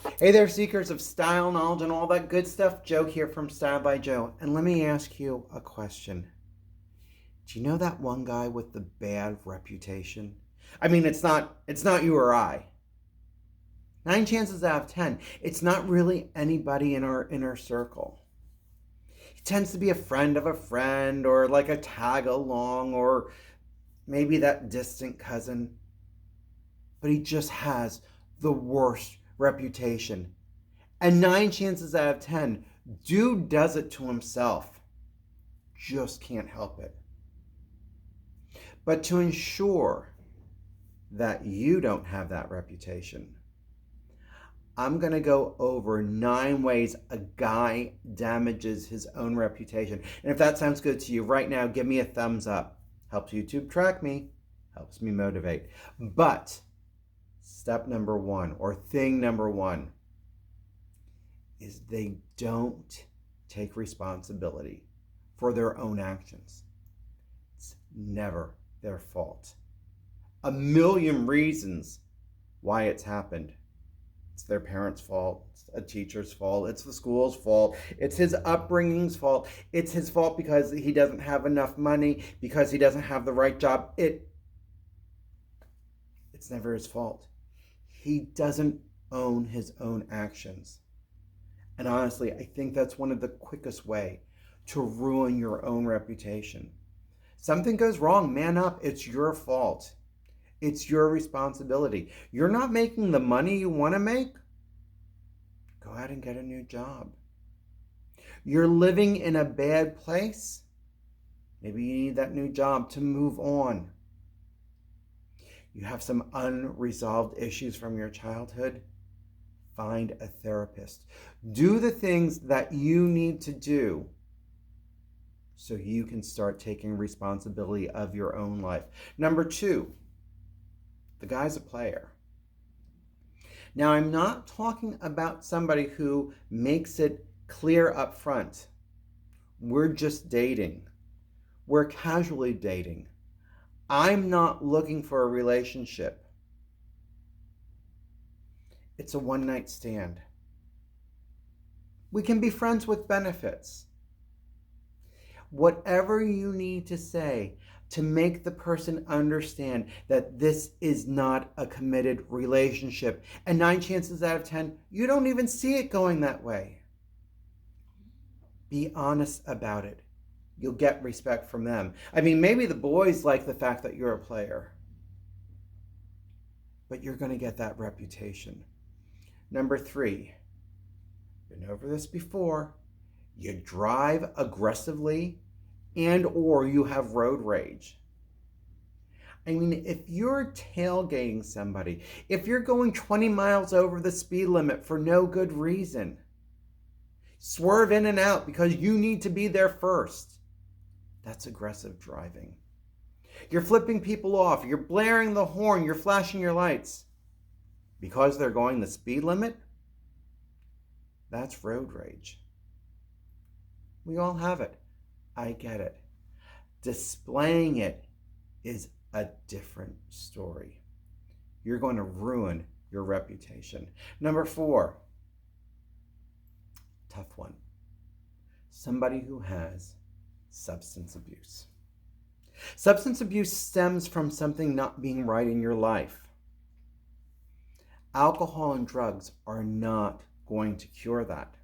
Hey there, seekers of style, knowledge, and all that good stuff. Joe here from Style by Joe. And let me ask you a question. Do you know that one guy with the bad reputation? I mean, it's not you or I. Nine chances out of 10, it's not really anybody in our inner circle. He tends to be a friend of a friend, or like a tag along, or maybe that distant cousin. But he just has the worst reputation. And nine chances out of 10, dude does it to himself. Just can't help it. But to ensure that you don't have that reputation, I'm going to go over 9 ways a guy damages his own reputation. And if that sounds good to you right now, give me a thumbs up. Helps YouTube track me, helps me motivate. But step number one, or thing number one, is they don't take responsibility for their own actions. It's never their fault. A million reasons why it's happened. It's their parents' fault. It's a teacher's fault. It's the school's fault. It's his upbringing's fault. It's his fault because he doesn't have enough money, because he doesn't have the right job. It's never his fault. He doesn't own his own actions. And honestly, I think that's one of the quickest way to ruin your own reputation. Something goes wrong, man up. It's your fault. It's your responsibility. You're not making the money you want to make? Go ahead and get a new job. You're living in a bad place? Maybe you need that new job to move on. You have some unresolved issues from your childhood? Find a therapist. Do the things that you need to do so you can start taking responsibility of your own life. Number 2, the guy's a player. Now, I'm not talking about somebody who makes it clear up front. We're just dating. We're casually dating. I'm not looking for a relationship. It's a one-night stand. We can be friends with benefits. Whatever you need to say to make the person understand that this is not a committed relationship. And 9 chances out of 10, you don't even see it going that way. Be honest about it. You'll get respect from them. I mean, maybe the boys like the fact that you're a player, but you're going to get that reputation. Number 3, been over this before. You drive aggressively and or you have road rage. I mean, if you're tailgating somebody, if you're going 20 miles over the speed limit for no good reason, swerve in and out because you need to be there first, that's aggressive driving. You're flipping people off, you're blaring the horn, you're flashing your lights because they're going the speed limit, that's road rage. We all have it. I get it. Displaying it is a different story. You're going to ruin your reputation. Number 4, tough one. Somebody who has substance abuse. Substance abuse stems from something not being right in your life. Alcohol and drugs are not going to cure that.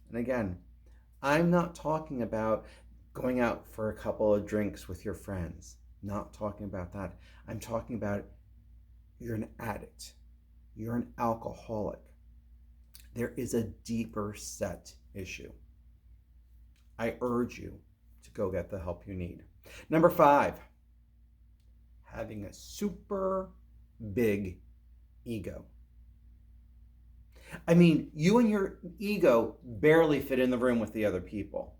And again, I'm not talking about going out for a couple of drinks with your friends. Not talking about that. I'm talking about you're an addict. You're an alcoholic. There is a deeper set issue. I urge you to go get the help you need. Number 5, having a super big ego. I mean, you and your ego barely fit in the room with the other people.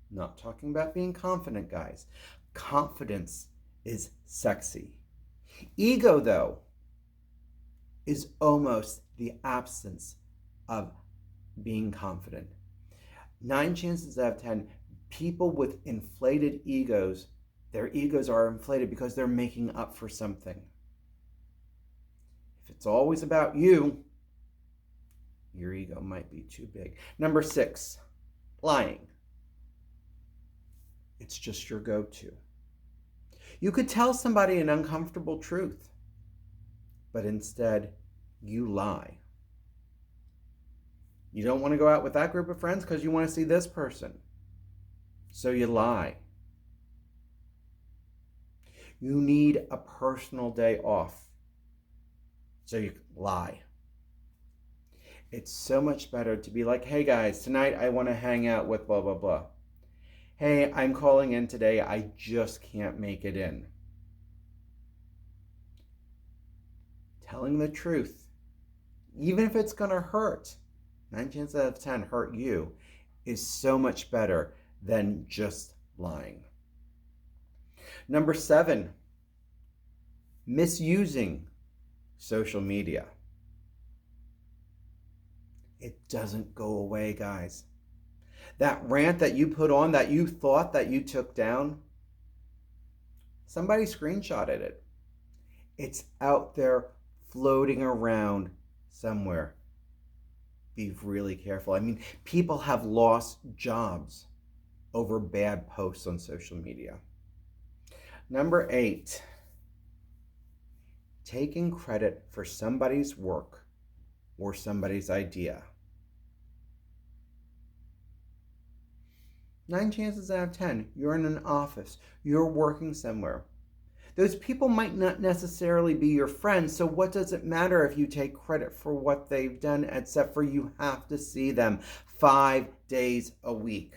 Not talking about being confident, guys. Confidence is sexy. Ego, though, is almost the absence of being confident. 9 chances out of 10, people with inflated egos, their egos are inflated because they're making up for something. If it's always about you, your ego might be too big. Number 6, lying. It's just your go-to. You could tell somebody an uncomfortable truth, but instead you lie. You don't want to go out with that group of friends because you want to see this person. So you lie. You need a personal day off. So you lie. It's so much better to be like, hey guys, tonight I want to hang out with blah, blah, blah. Hey, I'm calling in today. I just can't make it in. Telling the truth, even if it's going to hurt, 9 chances out of 10 hurt you, is so much better than just lying. Number 7, misusing social media. It doesn't go away, guys. That rant that you put on that you thought that you took down, somebody screenshotted it. It's out there floating around somewhere. Be really careful. I mean, people have lost jobs over bad posts on social media. Number 8, taking credit for somebody's work or somebody's idea. 9 chances out of 10, you're in an office, you're working somewhere. Those people might not necessarily be your friends, so what does it matter if you take credit for what they've done, except for you have to see them 5 days a week.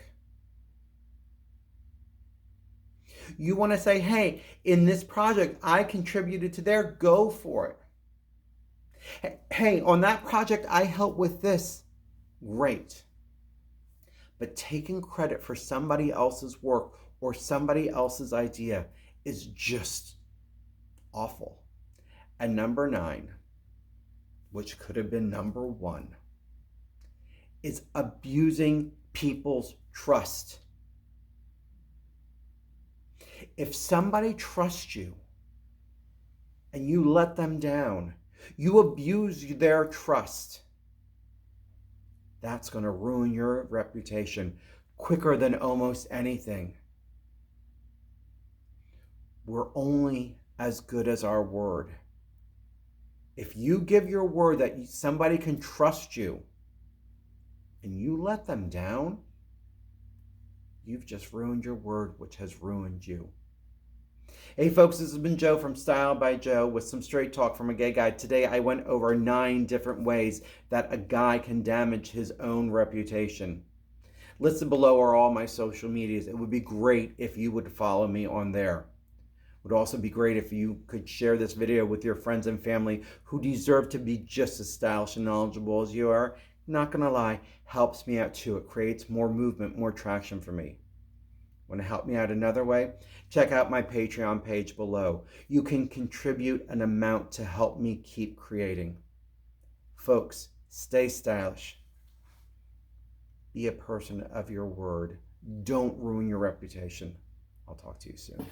You want to say, hey, in this project, I contributed to there, go for it. Hey, on that project, I helped with this, great. But taking credit for somebody else's work or somebody else's idea is just awful. And number 9, which could have been number 1, is abusing people's trust. If somebody trusts you and you let them down, you abuse their trust, that's going to ruin your reputation quicker than almost anything. We're only as good as our word. If you give your word that somebody can trust you and you let them down, you've just ruined your word, which has ruined you. Hey folks, this has been Joe from Style by Joe with some straight talk from a gay guy. Today I went over 9 different ways that a guy can damage his own reputation. Listed below are all my social medias. It would be great if you would follow me on there. It would also be great if you could share this video with your friends and family who deserve to be just as stylish and knowledgeable as you are. Not gonna lie, helps me out too. It creates more movement, more traction for me. Want to help me out another way? Check out my Patreon page below. You can contribute an amount to help me keep creating. Folks, stay stylish. Be a person of your word. Don't ruin your reputation. I'll talk to you soon.